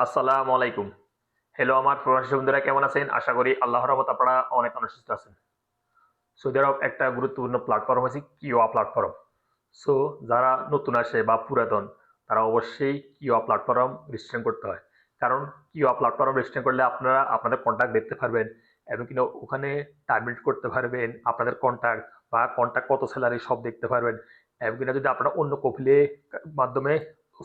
আসসালামু আলাইকুম। হ্যালো আমার প্রবাসী বন্ধুরা কেমন আছেন? আশা করি আল্লাহর রহমতে আপনারা অনেক সুস্থ আছেন। সৌদি আরব একটা গুরুত্বপূর্ণ প্ল্যাটফর্ম হচ্ছে কিওয়া প্ল্যাটফর্ম। সো যারা নতুন আসে বা পুরাতন তারা অবশ্যই কিওয়া প্ল্যাটফর্ম রেজিস্ট্রেশন করতে হয়। কারণ কিওয়া প্ল্যাটফর্ম রেজিস্ট্রেশন করলে আপনারা আপনাদের কন্টাক্ট দেখতে পারবেন এবং কিনা ওখানে টার্গেট করতে পারবেন আপনাদের কন্টাক্ট বা কন্টাক্ট কত স্যালারি সব দেখতে পারবেন। এবং কিনা যদি আপনারা অন্য কফিলে মাধ্যমে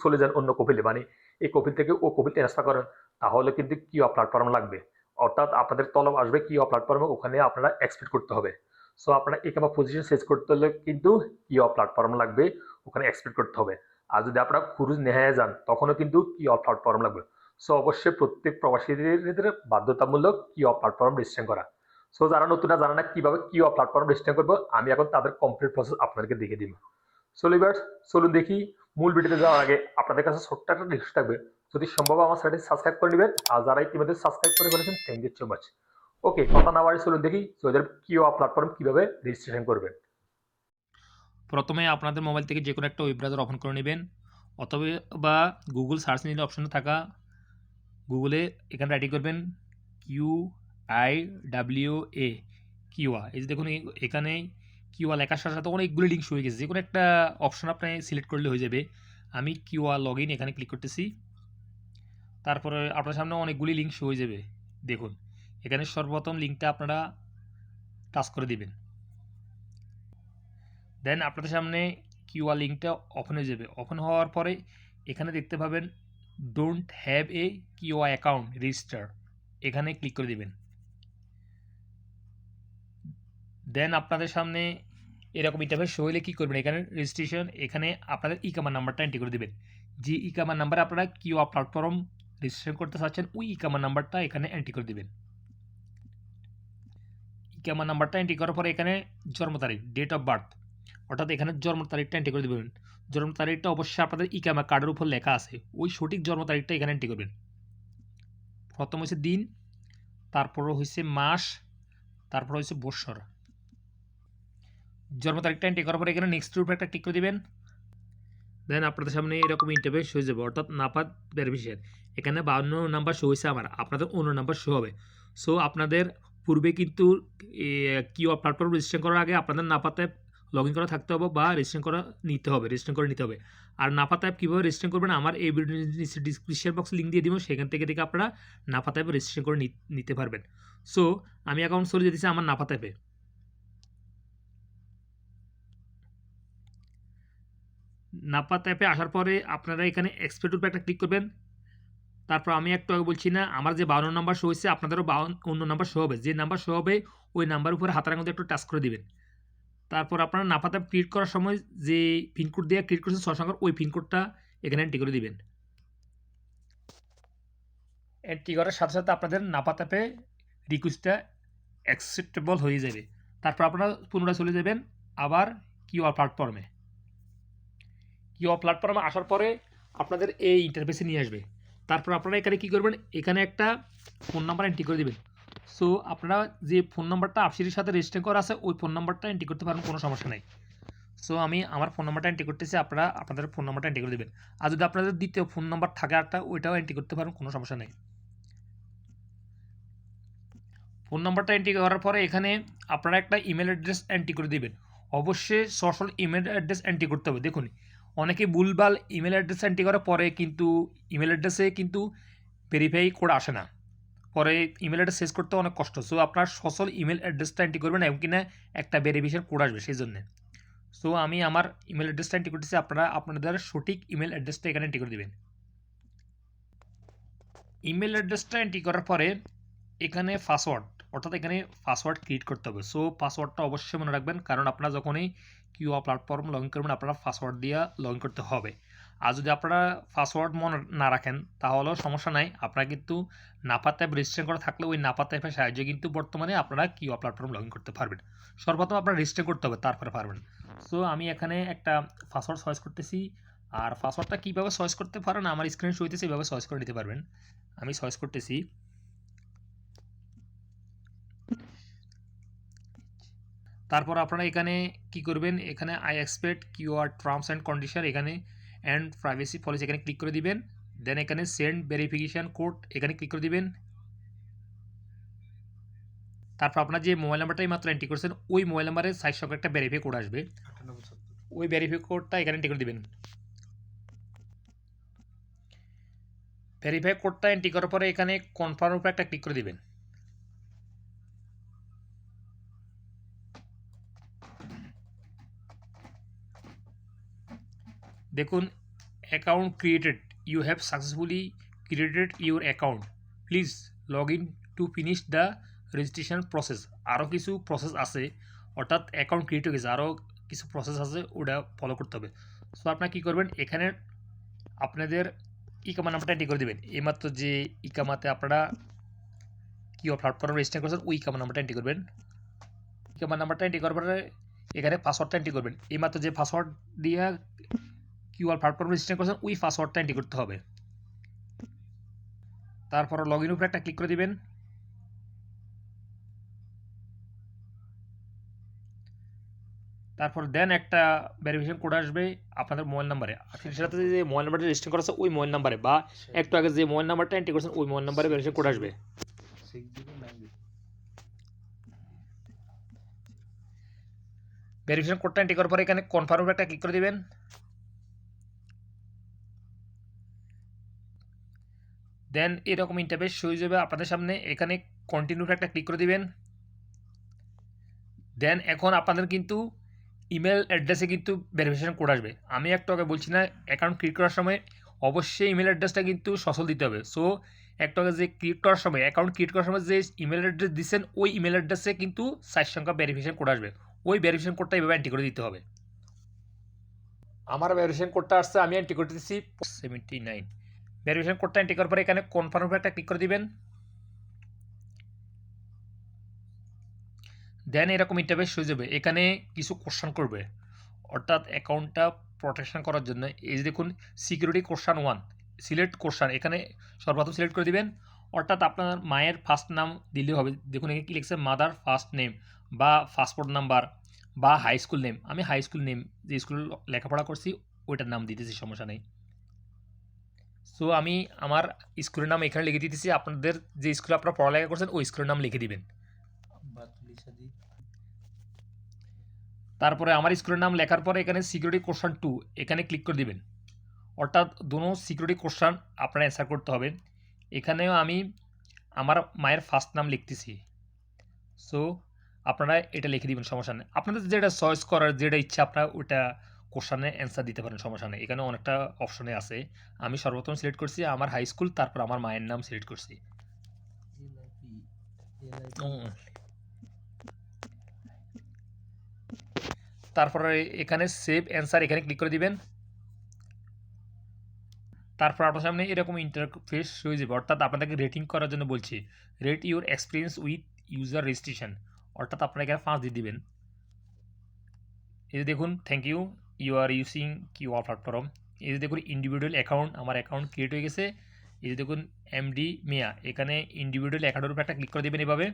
চলে যান অন্য কফিলে মানে এই কফিল থেকে ও কফিল ট্রান্সফার করেন তাহলে কিন্তু কিওয়া প্ল্যাটফর্ম লাগবে। অর্থাৎ আপনাদের তলব আসবে কিওয়া প্ল্যাটফর্মে ওখানে আপনারা এক্সপেক্ট করতে হবে। সো আপনার একামা পজিশন সেট করতে হলে কিন্তু কিওয়া প্ল্যাটফর্ম লাগবে, ওখানে এক্সপেক্ট করতে হবে। আর যদি আপনারা খুরুজ নেহায় যান তখনও কিন্তু কিওয়া প্ল্যাটফর্ম লাগবে। সো অবশ্যই প্রত্যেক প্রবাসীদের বাধ্যতামূলক কিওয়া প্ল্যাটফর্ম রেজিস্ট্রেশন করা। সো যারা নতুনরা জানে না কিভাবে কিওয়া প্ল্যাটফর্ম রেজিস্ট্রেশন করবো আমি এখন তাদের কমপ্লিট প্রসেস আপনাদেরকে দেখিয়ে দিব। সো লিভার্স চলুন দেখি। মূল ভিডিওতে যাওয়ার আগে আপনাদের কাছে ছোট্ট একটা রিকোয়েস্ট থাকবে, যদি সম্ভব আমার চ্যানেলটি সাবস্ক্রাইব করে নেবেন আর যারা ইতিমধ্যে সাবস্ক্রাইব করে ফেলেছেন থ্যাংক ইউ সো মাচ। ওকে কথা না বাড়ি চলুন দেখি সোজার কিওয়া প্ল্যাটফর্ম কিভাবে রেজিস্ট্রেশন করবেন। প্রথমে আপনাদের মোবাইল থেকে যে কোনো একটা ওয়েব ব্রাউজার ওপেন করে নেবেন অথবা গুগল সার্চ ইঞ্জিন অপশনে থাকা গুগলে এখানে রাইটিং করবেন QIWA কিওয়া। এই যে দেখুন এখানে কিওয়া লেখার সাথে সাথে অনেকগুলো লিঙ্ক হয়ে গেছে, যে কোনো একটা অপশন আপনি সিলেক্ট করলে হয়ে যাবে। আমি কিওয়া লগ ইন এখানে ক্লিক করতেছি, তারপরে আপনার সামনে অনেকগুলি লিঙ্ক হয়ে যাবে। দেখুন এখানে সর্বপ্রথম লিঙ্কটা আপনারা টাচ করে দিবেন, দেন আপনাদের সামনে কিউআর লিঙ্কটা ওপেন হয়ে যাবে। ওপেন হওয়ার পরে এখানে দেখতে পাবেন don't have a QR account register, এখানে ক্লিক করে দিবেন। দেন আপনাদের সামনে এরকম ইন্টারফেস শো হলে কী করবেন, এখানে রেজিস্ট্রেশন, এখানে আপনাদের ইকামার নাম্বারটা এন্ট্রি করে দেবেন। যে ইকামার নাম্বারে আপনারা কিউআর প্ল্যাটফর্ম রেজিস্ট্রেশন করতে চাচ্ছেন ওই ইকামার নাম্বারটা এখানে এন্ট্রি করে দেবেন। ইকামার নাম্বারটা এন্ট্রি করার পরে এখানে জন্ম তারিখ, ডেট অফ বার্থ, অর্থাৎ এখানে জন্ম তারিখটা এন্ট্রি করে দেবেন। জন্ম তারিখটা অবশ্যই আপনাদের ইকামা কার্ডের উপর লেখা আছে, ওই সঠিক জন্ম তারিখটা এখানে এন্ট্রি করবেন। প্রথম হচ্ছে দিন, তারপর হচ্ছে মাস, তারপর হচ্ছে বৎসর। জন্ম তারিখটা এন্ট্রি করার পরে এখানে নেক্সট উপর একটা ক্লিক করে দেবেন। দেন আপনাদের সামনে এরকম ইন্টারফেস হয়ে যাবে, অর্থাৎ নাপাত বেনিফিশিয়ারি। এখানে 52 নাম্বার শো হয়েছে আমার, আপনাদের 59 নাম্বার শো হবে। সো আপনাদের পূর্বে কিন্তু কিউআর প্ল্যাটফর্ম রেজিস্ট্রেশন করার আগে আপনাদের নাপাত অ্যাপ লগ ইন করা থাকতে হবে বা রেজিস্ট্রেশন করে নিতে হবে। আর নাপাত অ্যাপ কীভাবে রেজিস্ট্রেশন করবেন আমার এই ভিডিও ডিসক্রিপশন বক্সে লিঙ্ক দিয়ে দিব, সেখান থেকে আপনারা নাপাত অ্যাপে রেজিস্ট্রেশন করে নিতে পারবেন। সো আমি এখন চলে যেতেছি আমার নাপাত অ্যাপে। নাপাত অ্যাপে আসার পরে আপনারা এখানে এক্সপেক্ট উপরে একটা ক্লিক করবেন। তারপর আমি একটু আগে বলছি না আমার যে 52 নাম্বার শো হয়েছে আপনাদেরও 52 নাম্বার শো হবে, যে নাম্বার শো হবে ওই নাম্বার উপরে হাতের আঙুল দিয়ে একটু টাচ করে দিবেন। তারপর আপনারা নাপাত অ্যাপ ক্রিয়েট করার সময় যে পিনকোড দিয়ে ক্রিয়েট করছেন 6 সংখ্যার, ওই পিনকোডটা এখানে এন্ট্রি করে দিবেন। এন্ট্রি করার সাথে সাথে আপনাদের নাপাত অ্যাপে রিকোয়েস্টটা অ্যাকসেপ্টেবল হয়ে যাবে। তারপর আপনারা পুনরায় চলে যাবেন আবার কিউআর প্ল্যাটফর্মে। কিউআর প্ল্যাটফর্মে আসার পরে আপনাদের এই ইন্টারফেসে নিয়ে আসবে। তারপর আপনারা এখানে কী করবেন, এখানে একটা ফোন নাম্বার এন্ট্রি করে দেবেন। সো আপনারা যে ফোন নাম্বারটা আপসিটির সাথে রেজিস্টার করা আছে ওই ফোন নাম্বারটা এন্ট্রি করতে পারেন, কোনো সমস্যা নেই। সো আমি আমার ফোন নাম্বারটা এন্ট্রি করতেছি, আপনারা আপনাদের ফোন নাম্বারটা এন্ট্রি করে দেবেন। আর যদি আপনাদের দ্বিতীয় ফোন নাম্বার থাকে একটা, ওইটাও এন্ট্রি করতে পারেন, কোনো সমস্যা নেই। ফোন নাম্বারটা এন্ট্রি করার পরে এখানে আপনারা একটা ইমেল অ্যাড্রেস এন্ট্রি করে দেবেন। অবশ্যই সফল ইমেল অ্যাড্রেস এন্ট্রি করতে হবে। দেখুন অনেকে ভুলভাল ইমেল অ্যাড্রেস এন্ট্রি করার পরে কিন্তু ইমেল অ্যাড্রেসে কিন্তু ভেরিফাই করে আসে না, পরে ইমেল অ্যাড্রেস শেষ করতে অনেক কষ্ট। সো আপনার সচল ইমেল অ্যাড্রেসটা এন্ট্রি করবেন এবং কিনা একটা ভেরিফিকেশন কোড আসবে সেই জন্যে। সো আমি আমার ইমেল অ্যাড্রেসটা এন্ট্রি করতেছি, আপনারা আপনাদের সঠিক ইমেল অ্যাড্রেসটা এখানে এন্ট্রি করে দেবেন। ইমেল অ্যাড্রেসটা এন্ট্রি করার পরে এখানে পাসওয়ার্ড, অর্থাৎ এখানে পাসওয়ার্ড ক্রিয়েট করতে হবে। সো পাসওয়ার্ডটা অবশ্যই মনে রাখবেন, কারণ আপনারা যখনই কিউআর প্ল্যাটফর্ম লগ ইন করবেন আপনারা পাসওয়ার্ড দিয়ে লগ ইন করতে হবে। আর যদি আপনারা পাসওয়ার্ড মনে না রাখেন তাহলেও সমস্যা নাই, আপনারা কিন্তু নাপাত অ্যাপ রেজিস্ট্রেশন করা থাকলে ওই নাপাত অ্যাপের সাহায্যে কিন্তু বর্তমানে আপনারা কিউআর প্ল্যাটফর্ম লগ ইন করতে পারবেন। সর্বপ্রথম আপনারা রেজিস্টার করতে হবে, তারপরে পারবেন। সো আমি এখানে একটা পাসওয়ার্ড চয়েস করতেছি, আর পাসওয়ার্ডটা কীভাবে চয়েস করতে পারেন আমার স্ক্রিনে শো হইতেছে, এভাবে চয়েস করে নিতে পারবেন। আমি চয়েস করতেছি। তারপর আপনারা এখানে কি করবেন, এখানে I expect QR terms and condition এখানে অ্যান্ড প্রাইভেসি পলিসি এখানে ক্লিক করে দিবেন। দেন এখানে সেন্ড ভেরিফিকেশান কোড এখানে ক্লিক করে দিবেন। তারপর আপনার যে মোবাইল নাম্বারটাই মাত্র এন্ট্রি করছেন ওই মোবাইল নাম্বারে ৬ সংখ্যা একটা ভেরিফাই কোড আসবে, ওই ভেরিফাই কোডটা এখানে এন্ট্রি করে দিবেন। ভেরিফাই কোডটা এন্ট্রি করার পরে এখানে কনফার্ম উপরে একটা ক্লিক করে দিবেন। দেখুন account created, you have successfully created your account, please log in to finish the registration process. আরও কিছু প্রসেস আছে, অর্থাৎ অ্যাকাউন্ট ক্রিয়েট হয়ে গেছে, আরও কিছু প্রসেস আছে, ওটা ফলো করতে হবে। সো আপনারা কী করবেন, এখানে আপনাদের ইকামা নাম্বারটা এন্ট্রি করে দেবেন। এইমাত্র যে ইকামাতে আপনারা কিউ প্ল্যাটফর্ম রেজিস্টার করছেন ওই ইকামা নাম্বারটা এন্ট্রি করবেন। ইকামা নাম্বারটা এন্ট্রি করার পরে এখানে পাসওয়ার্ডটা এন্ট্রি করবেন। এইমাত্র যে পাসওয়ার্ড দিয়ে কিউআর প্ল্যাটফর্ম রেজিস্টার করছেন ওই পাসওয়ার্ডটা এন্ট্রি করতে হবে। তারপর লগ ইন উপরে একটা ক্লিক করে দিবেন। তারপর দেন একটা ভেরিফিকেশন কোড আসবে আপনাদের মোবাইল নাম্বারে, আপনার সাথে যে মোবাইল নাম্বারটা রেজিস্টার করা আছে ওই মোবাইল নাম্বারে, বা একটু আগে যে মোবাইল নাম্বারটা এন্ট্রি করছেন ওই মোবাইল নাম্বারে ভেরিফিকেশন কোড আসবে। ভেরিফিকেশন কোডটা এন্ট্রি করার পরে এখানে কনফার্ম উপরে একটা ক্লিক করে দিবেন। দেন এরকম ইন্টারফেস শো হয়ে যাবে আপনাদের সামনে, এখানে কন্টিনিউতে একটা ক্লিক করে দিবেন। দেন এখন আপনাদের কিন্তু ইমেল অ্যাড্রেসে কিন্তু ভেরিফিকেশন কোড আসবে। আমি একটু আগে বলছি না, অ্যাকাউন্ট ক্রিয়েট করার সময় অবশ্যই ইমেল অ্যাড্রেসটা কিন্তু সচল দিতে হবে। সো একটু আগে যে ক্রিয়েট করার সময়, অ্যাকাউন্ট ক্রিয়েট করার সময় যে ইমেল অ্যাড্রেস দিচ্ছেন ওই ইমেল অ্যাড্রেসে কিন্তু ৪ সংখ্যা ভেরিফিকেশন কোড আসবে, ওই ভেরিফিকেশন কোডটা এভাবে এন্ট্রি করে দিতে হবে। আমার ভেরিফিকেশন কোডটা আসছে, আমি এন্ট্রি করে দিচ্ছি 79। ভেরিফিকেশন কোডটা এন্ট্রি করার পরে এখানে কনফার্ম উপরে একটা ক্লিক করে দিবেন। দেন এরকম ইন্টারফেস হয়ে যাবে, এখানে কিছু কোশ্চেন করবে, অর্থাৎ অ্যাকাউন্টটা প্রোটেকশন করার জন্য। এই যে দেখুন সিকিউরিটি কোশ্চেন 1 সিলেক্ট কোশ্চেন, এখানে সর্বপ্রথম সিলেক্ট করে দিবেন, অর্থাৎ আপনার মায়ের ফার্স্ট নাম দিলেই হবে। দেখুন এখানে কি লিখছে, মাদার ফার্স্ট নেম বা পাসপোর্ট নাম্বার বা হাই স্কুল নেম। আমি হাই স্কুল নেম, যে স্কুল লেখাপড়া করছি ওইটার নাম দিতেছি, সমস্যা নেই। সো আমি আমার স্কুলের নাম এখানে লিখে দিতেছি, আপনাদের যে স্কুলে আপনারা পড়ালেখা করছেন ওই স্কুলের নাম লিখে দিবেন। তারপরে আমার স্কুলের নাম লেখার পরে এখানে সিকিউরিটি কোশ্চেন 2 এখানে ক্লিক করে দিবেন, অর্থাৎ দোনো সিকিউরিটি কোশ্চেন আপনারা অ্যান্সার করতে হবে। এখানেও আমি আমার মায়ের ফার্স্ট নাম লিখতেছি, সো আপনারা এটা লিখে দিবেন, সমস্যা নেই। আপনাদের যেটা চয়েস করার, যেটা ইচ্ছা আপনারা ওইটা কোশ্চেনে অ্যান্সার দিতে পারেন, সমস্যা নেই। এখানে অনেকটা অপশনে আছে, আমি সর্বপ্রথম সিলেক্ট করছি আমার হাই স্কুল, তারপর আমার মায়ের নাম সিলেক্ট করছি। তারপরে এখানে সেভ অ্যান্সার এখানে ক্লিক করে দিবেন। তারপর আপনার সামনে এরকম ইন্টারফেস হয়ে যাবে, অর্থাৎ আপনাদেরকে রেটিং করার জন্য বলছি, rate your experience with user registration, অর্থাৎ আপনারা এখানে 5 দিয়ে দিবেন। এই যে দেখুন thank you, you are using QR platform. এই যে দেখুন ইন্ডিভিজুয়াল অ্যাকাউন্ট, আমার অ্যাকাউন্ট ক্রিয়েট হয়ে গেছে। এই যে দেখুন এমডি মিয়া, এখানে ইন্ডিভিজুয়াল অ্যাকাউন্টের উপর একটা ক্লিক করে দেবেন এভাবে।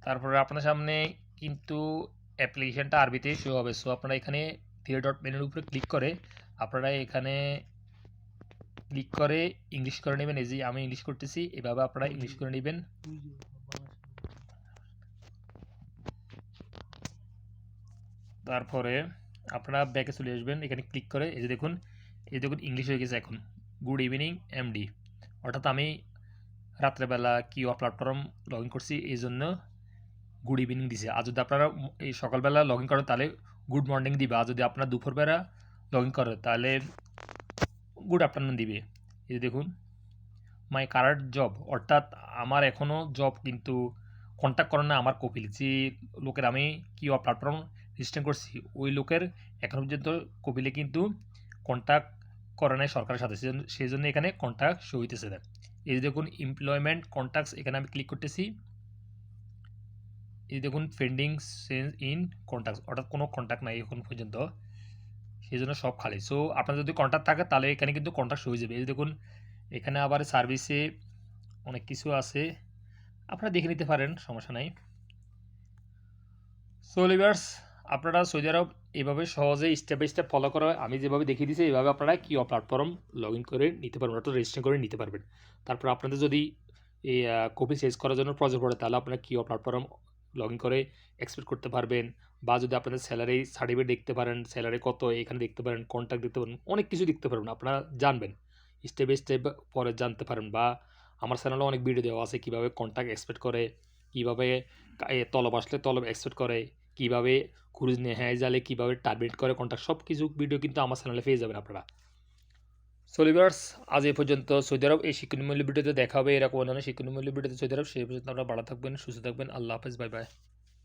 তারপরে আপনার সামনে কিন্তু অ্যাপ্লিকেশনটা আরবিতে শো হবে, সো আপনারা এখানে থ্রি ডট মেনুর উপরে ক্লিক করে আপনারা এখানে ক্লিক করে ইংলিশ করে নেবেন। এই যে আমি ইংলিশ করতেছি, এভাবে আপনারা ইংলিশ করে নেবেন। তারপরে আপনারা ব্যাকে চলে আসবেন, এখানে ক্লিক করে এই যে দেখুন ইংলিশ হয়ে গেছে এখন। গুড ইভিনিং এমডি, অর্থাৎ আমি রাত্রেবেলা কিউআর প্ল্যাটফর্ম লগ ইন করছি, এই জন্য গুড ইভিনিং দিছে। আর যদি আপনারা এই সকালবেলা লগ ইন করেন তাহলে গুড মর্নিং দিবে, আর যদি আপনারা দুপুরবেলা লগ ইন করেন তাহলে গুড আফটারনুন দিবে। এই দেখুন মাই কারেন্ট জব, অর্থাৎ আমার এখনও জব কিন্তু কন্ট্যাক্ট করে না আমার কপিল, যে লোকের আমি কিউআর প্ল্যাটফর্ম রেজিস্টার করছি ওই লোকের এখন পর্যন্ত কপিলে কিন্তু কন্ট্যাক্ট করে নাই সরকারের সাথে, সেই জন্য এখানে কন্ট্যাক্ট শো হইতেছে। এই দেখুন এমপ্লয়মেন্ট কন্ট্যাক্টস, এখানে আমি ক্লিক করতেছি। এই দেখুন পেন্ডিং চেঞ্জ ইন কন্ট্যাক্টস, অর্থাৎ কোনো কন্ট্যাক্ট নাই এখন পর্যন্ত, সেই জন্য সব খালি। সো আপনার যদি কন্ট্যাক্ট থাকে তাহলে এখানে কিন্তু কন্ট্যাক্ট হয়ে যাবে। এই দেখুন এখানে আবার সার্ভিসে অনেক কিছু আছে, আপনারা দেখে নিতে পারেন, সমস্যা নাই। সো লিভার্স, আপনারা সৌদি আরব এভাবে সহজে স্টেপ বাই স্টেপ ফলো করা হয়। আমি যেভাবে দেখিয়ে দিয়েছি এইভাবে আপনারা কিওয়া প্ল্যাটফর্ম লগ ইন করে নিতে পারবেন, অর্থাৎ রেজিস্টার করে নিতে পারবেন। তারপর আপনাদের যদি এই কপি চেঞ্জ করার জন্য প্রয়োজন পড়ে তাহলে আপনারা কিওয়া প্ল্যাটফর্ম লগ ইন করে এক্সপেক্ট করতে পারবেন, বা যদি আপনাদের স্যালারি সার্টিফিকেট দেখতে পারেন, স্যালারি কত এখানে দেখতে পারেন, কন্ট্যাক্ট দেখতে পারেন, অনেক কিছু দেখতে পারবেন। আপনারা জানবেন, স্টেপ বাই স্টেপ পরে জানতে পারেন। বা আমার চ্যানেলে অনেক ভিডিও দেওয়া আছে কীভাবে কন্ট্যাক্ট এক্সপেক্ট করে, কীভাবে তলব আসলে তলব এক্সপেক্ট করে, কীভাবে ক্রুজ নেহায় জালে কীভাবে টার্গেট করে কন্ট্যাক্ট, সব কিছু ভিডিও কিন্তু আমার চ্যানেলে পেয়ে যাবেন আপনারা। সো লিভার্স, আজ এই পর্যন্ত। সৌদি আরব এই শিক্ষণীমূল্য ভিডিওতে দেখা হবে এরকম অন্যান্য শিক্ষণীমূল্য ভিডিওতে সৌদি আরব। সেই পর্যন্ত আপনারা ভালো থাকবেন, সুস্থ থাকবেন। আল্লাহ হাফেজ, বাই বাই।